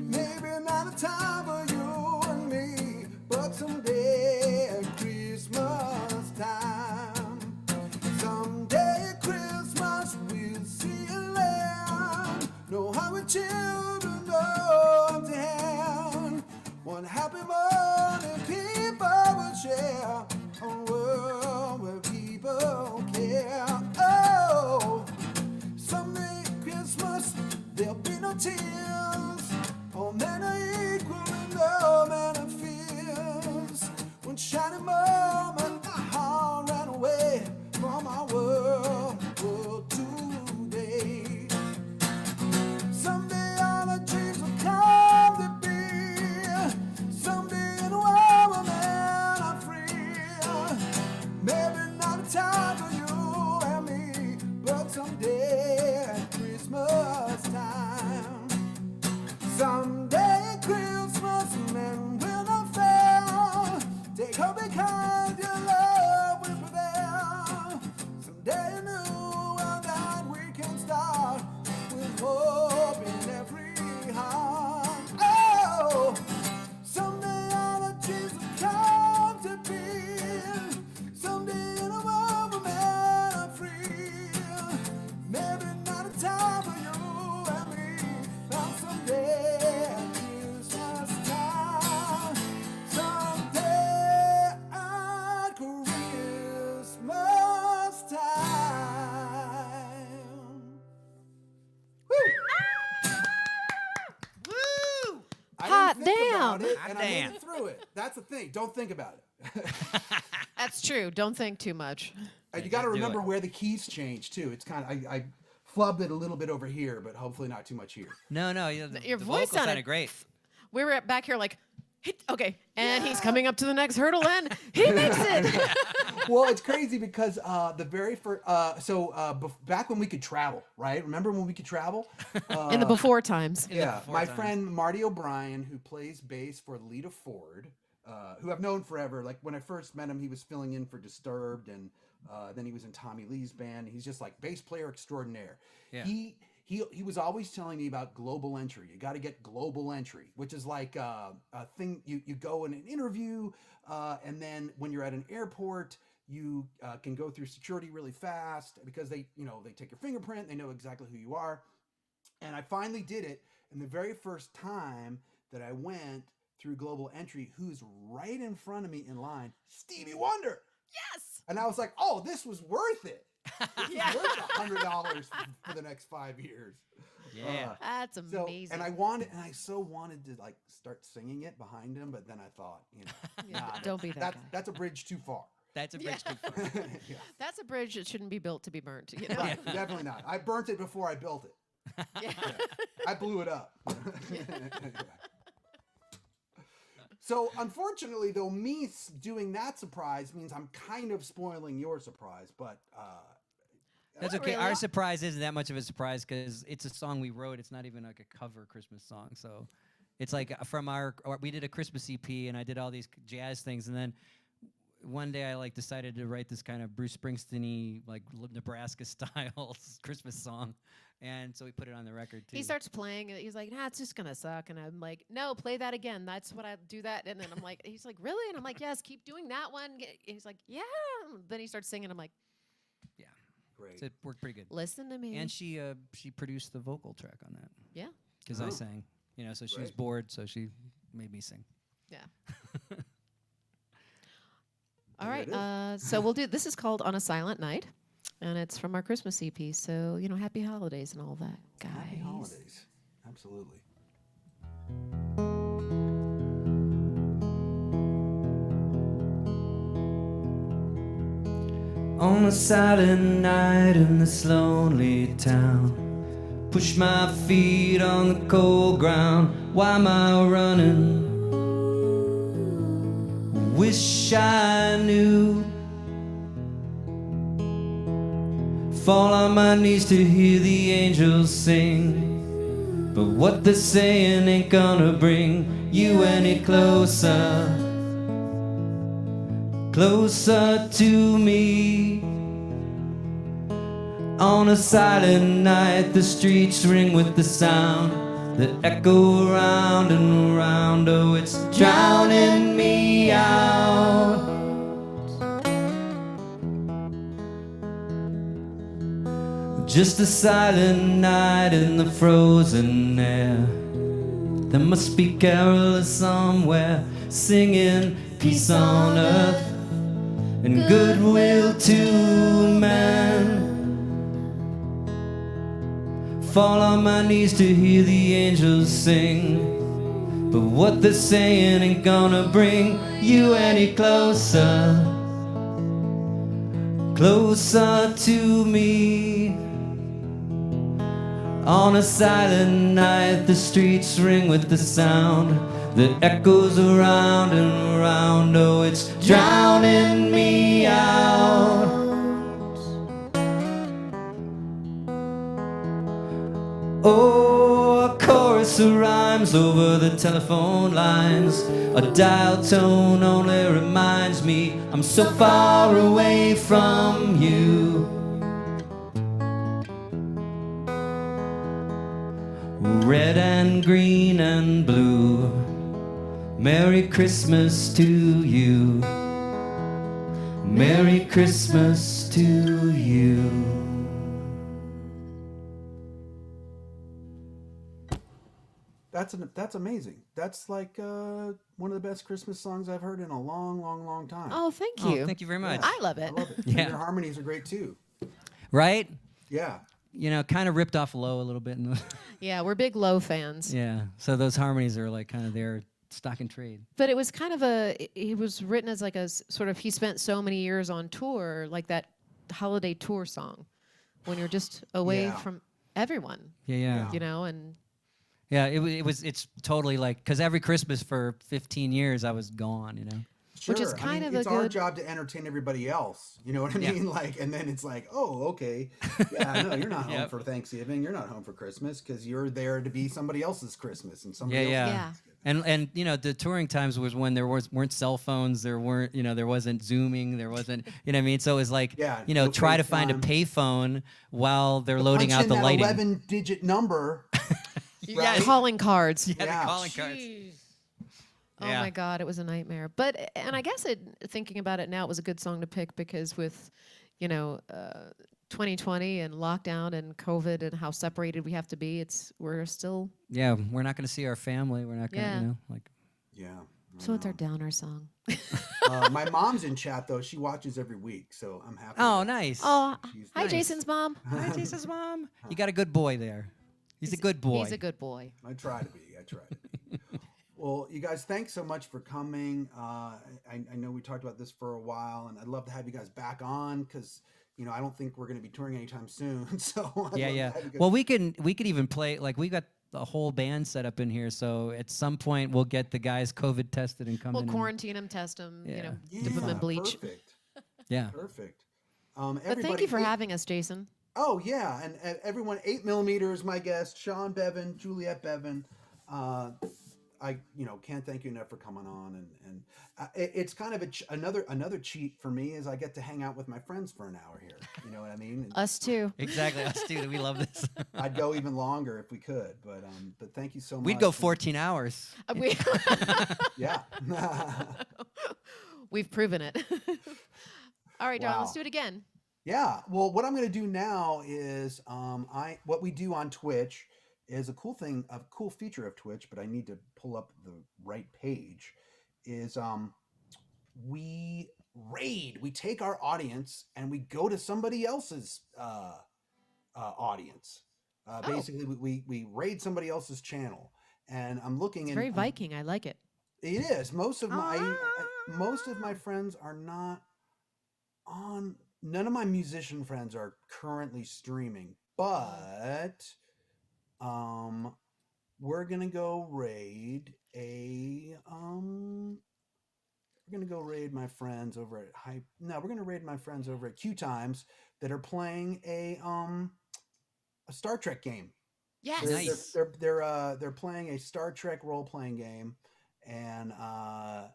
Maybe not a time for you and me, but someday at Christmas time. Someday at Christmas we'll see a land. Know how we children go to hand. One happy morning people will share. A world where people care. Oh, someday Christmas there'll be no tears. All men are equal and no man are fears. One shining moment, my heart ran away from our world today. Someday all our dreams will come to be. Someday in a world where men are free. Maybe not a time for you and me, but someday at Christmas time. Someday at Christmas, men will not fail. Take hope because your love will prevail. Someday a new world that we can start with hope in every heart. Oh, someday all our dreams will come to be. Someday in a world where men are free. Maybe not a time for you and me, but someday at Christmas time. Someday at Christmas time. Woo! I Hot didn't think about damn. it, Hot and I made damn. it through it. That's the thing. Don't think about it. That's true. Don't think too much. And you got to just do remember it. where the keys change too. It's kind of I flubbed it a little bit over here, but hopefully not too much here. No, Your the voice vocals sounded great. We were back here like, okay, and he's coming up to the next hurdle, and he makes it. Well, it's crazy because the very first back when we could travel, right? Remember when we could travel? In the before times. Yeah, before my times. friend Marty O'Brien, who plays bass for Lita Ford, who I've known forever. Like when I first met him, he was filling in for Disturbed, and then he was in Tommy Lee's band. He's just like bass player extraordinaire. Yeah. He he was always telling me about global entry. You got to get global entry, which is like a thing you go in an interview, and then when you're at an airport, you can go through security really fast because they take your fingerprint, they know exactly who you are. And I finally did it. And the very first time that I went through global entry, who's right in front of me in line? Stevie Wonder. Yes. And I was like, oh, this was worth it. This was worth $100 for the next 5 years. Yeah. That's So, amazing. and I so wanted to like start singing it behind him, but then I thought, Yeah, nah, don't be that guy. that's a bridge too far. That's a bridge too far. Yeah. That's a bridge that shouldn't be built to be burnt. You know? Right, definitely not. I burnt it before I built it. Yeah. I blew it up. So, unfortunately, though, me doing that surprise means I'm kind of spoiling your surprise, but That's Not okay. really. Our surprise isn't that much of a surprise because it's a song we wrote. It's not even like a cover Christmas song. So it's like from we did a Christmas EP and I did all these jazz things. And then one day I like decided to write this kind of Bruce Springsteen-y, like Nebraska style Christmas song. And so we put it on the record too. He starts playing it. He's like, nah, it's just gonna suck. And I'm like, no, play that again. That's what I do that. And then I'm like, he's like, really? And I'm like, yes, keep doing that one. And he's like, yeah. Then he starts singing. I'm like, yeah. great. So it worked pretty good. listen to me. And she produced the vocal track on that yeah. because I Oh. sang. So she was Great. bored, so she made me sing. Yeah. All There it right. So we'll do. This is called "On a Silent Night," and it's from our Christmas EP. So happy holidays and all that, guys. Happy holidays. Absolutely. On a silent night in this lonely town, push my feet on the cold ground. Why am I running? Wish I knew. Fall on my knees to hear the angels sing, but what they're saying ain't gonna bring you any closer. Closer to me. On a silent night, the streets ring with the sound that echo round and round. Oh, it's drowning me out. Just a silent night in the frozen air. There must be carolers somewhere singing peace on earth and goodwill to man. Fall on my knees to hear the angels sing, but what they're saying ain't gonna bring you any closer. Closer to me. On a silent night, the streets ring with the sound that echoes around and around. Oh, it's drowning me out. Oh, a chorus of rhymes over the telephone lines. A dial tone only reminds me I'm so far away from you. Red and green and blue, Merry Christmas to you. Merry Christmas to you. That's amazing. That's like one of the best Christmas songs I've heard in a long, long, long time. Oh, thank Oh, you. thank you very much. I love I it. love it. Yeah. And your harmonies are great too. Right? Yeah. Kind of ripped off Low a little bit. Yeah, we're big Low fans. Yeah. So those harmonies are like kind of their stock and trade. But it was kind of it was written as like a sort of, he spent so many years on tour, like that holiday tour song, when you're just away Yeah. from everyone, Yeah. and Yeah, it's totally like, because every Christmas for 15 years I was gone, Sure. which is kind of a it's our good. job to entertain everybody else. You know what I Yeah. mean? Like, and then it's like, oh, okay, yeah, no, you're not home Yep. for Thanksgiving. You're not home for Christmas because you're there to be somebody else's Christmas and somebody Yeah, else's yeah. Yeah. Thanksgiving. And you know, the touring times was when weren't cell phones, there weren't, you know, there wasn't Zooming, there wasn't, you know what I mean? So it was like, Yeah, you know, no try to find a FaceTime. payphone while they're loading Punch out in the that lighting. 11-digit number. Yeah, right? Calling cards. Yeah, Yeah. the calling cards. Oh Yeah. my God, it was a nightmare. But and I guess thinking about it now, it was a good song to pick because with, you know, 2020 and lockdown and COVID and how separated we have to be, we're still. Yeah, we're not going to see our family. We're not going to, Yeah. you know, like. Yeah. I So it's our know. downer song. My mom's in chat though. She watches every week, so I'm happy. Oh, with that. nice. Oh, She's hi, nice. Jason's mom. Hi, Jesus' mom. You got a good boy there. He's a good boy. He's a good boy. I try to be. I try to be. Well, you guys, thanks so much for coming. I know we talked about this for a while, and I'd love to have you guys back on because you know I don't think we're going to be touring anytime soon. So I'd Yeah, love to yeah. have you guys- Well, we could even play, like, we got the whole band set up in here, so at some point we'll get the guys COVID tested and come We'll in. and- quarantine him, test him, you Yeah. know, yeah, dip him in bleach. Perfect. Yeah. Perfect. But thank you for having us, Jason. Oh yeah, and everyone, 8mm is my guest, Sean Beavan, Juliette Beavan. I can't thank you enough for coming on, and it's kind of another cheat for me is I get to hang out with my friends for an hour here. You know what I mean? And Us too. Exactly. Us too. We love this. I'd go even longer if we could, but thank you so much. We'd go 14 hours. We, Yeah. we've proven it. All right, darling, let's Wow. do it again. Yeah. Well, what I'm going to do now is what we do on Twitch is a cool feature of Twitch, but I need to pull up the right page. Is we raid. We take our audience and we go to somebody else's audience. Basically, we raid somebody else's channel, and I'm looking. It's and very I'm- Viking. I like it. It is. Most of my friends are not on. None of my musician friends are currently streaming, but we're gonna go raid my friends over at Hype. No, we're gonna raid my friends over at Q Times that are playing a Star Trek game. Yes. Nice. They're playing a Star Trek role playing game, and I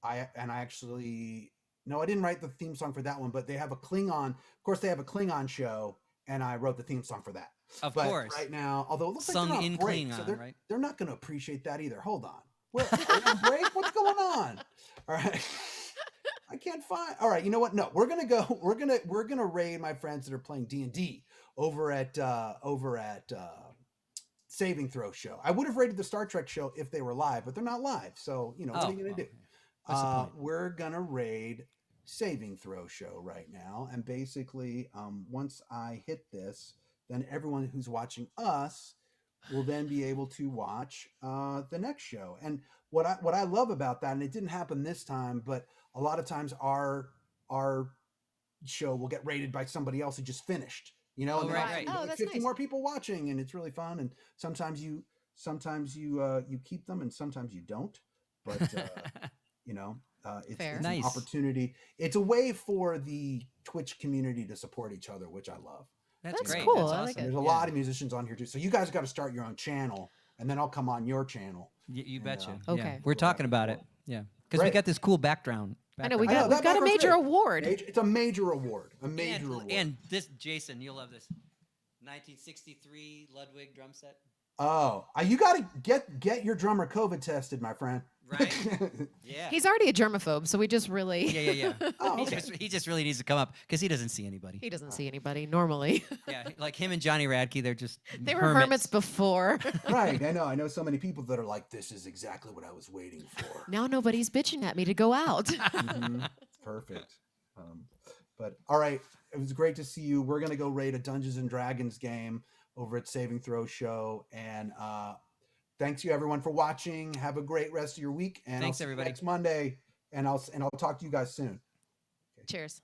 actually no, I didn't write the theme song for that one, but they have a Klingon. Of course, they have a Klingon show, and I wrote the theme song for that. Of But course. right now, although it looks Sung like they're on in break, so Klingon, right? they're not going to appreciate that either. Hold on, are they on break? What's going on? All right. I can't find. All right, you know what? No, we're gonna raid my friends that are playing D&D over at Saving Throw show. I would have raided the Star Trek show if they were live, but they're not live. So what are you gonna do? What's the point? We're gonna raid Saving Throw show right now, and basically, once I hit this, then everyone who's watching us will then be able to watch the next show. And what I love about that, and it didn't happen this time, but a lot of times our show will get rated by somebody else who just finished. You know, Oh, and then right, I'll right. see, Oh, like, that's 50 nice. more people watching, and it's really fun. And sometimes you keep them, and sometimes you don't. But it's Fair. an Nice. opportunity. It's a way for the Twitch community to support each other, which I love. That's That's great. cool. That's I awesome. like it. There's a lot of musicians on here too, so you guys got to start your own channel, and then I'll come on your channel. You And, betcha. Okay. Yeah. We're Well, talking that'd be about cool. it. Yeah. Because we Great. got this cool background. I know we I know, got that we've got a background's major great. award. It's a major award. A major award. And this, Jason, you'll love this. 1963 Ludwig drum set. Oh, you got to get your drummer COVID tested, my friend. Right. Yeah. He's already a germaphobe, so we just really Yeah. Oh, he, okay. he just really needs to come up because he doesn't see anybody. he doesn't see anybody normally. Yeah, like him and Johnny Radke, they're just They were hermits before. Right. I know so many people that are like, this is exactly what I was waiting for. Now nobody's bitching at me to go out. Mhm. Perfect. But all right, it was great to see you. We're gonna go raid a Dungeons and Dragons game over at Saving Throw Show, and thanks you everyone for watching. Have a great rest of your week, and Thanks, I'll see you everybody. next Monday, and I'll talk to you guys soon. Cheers.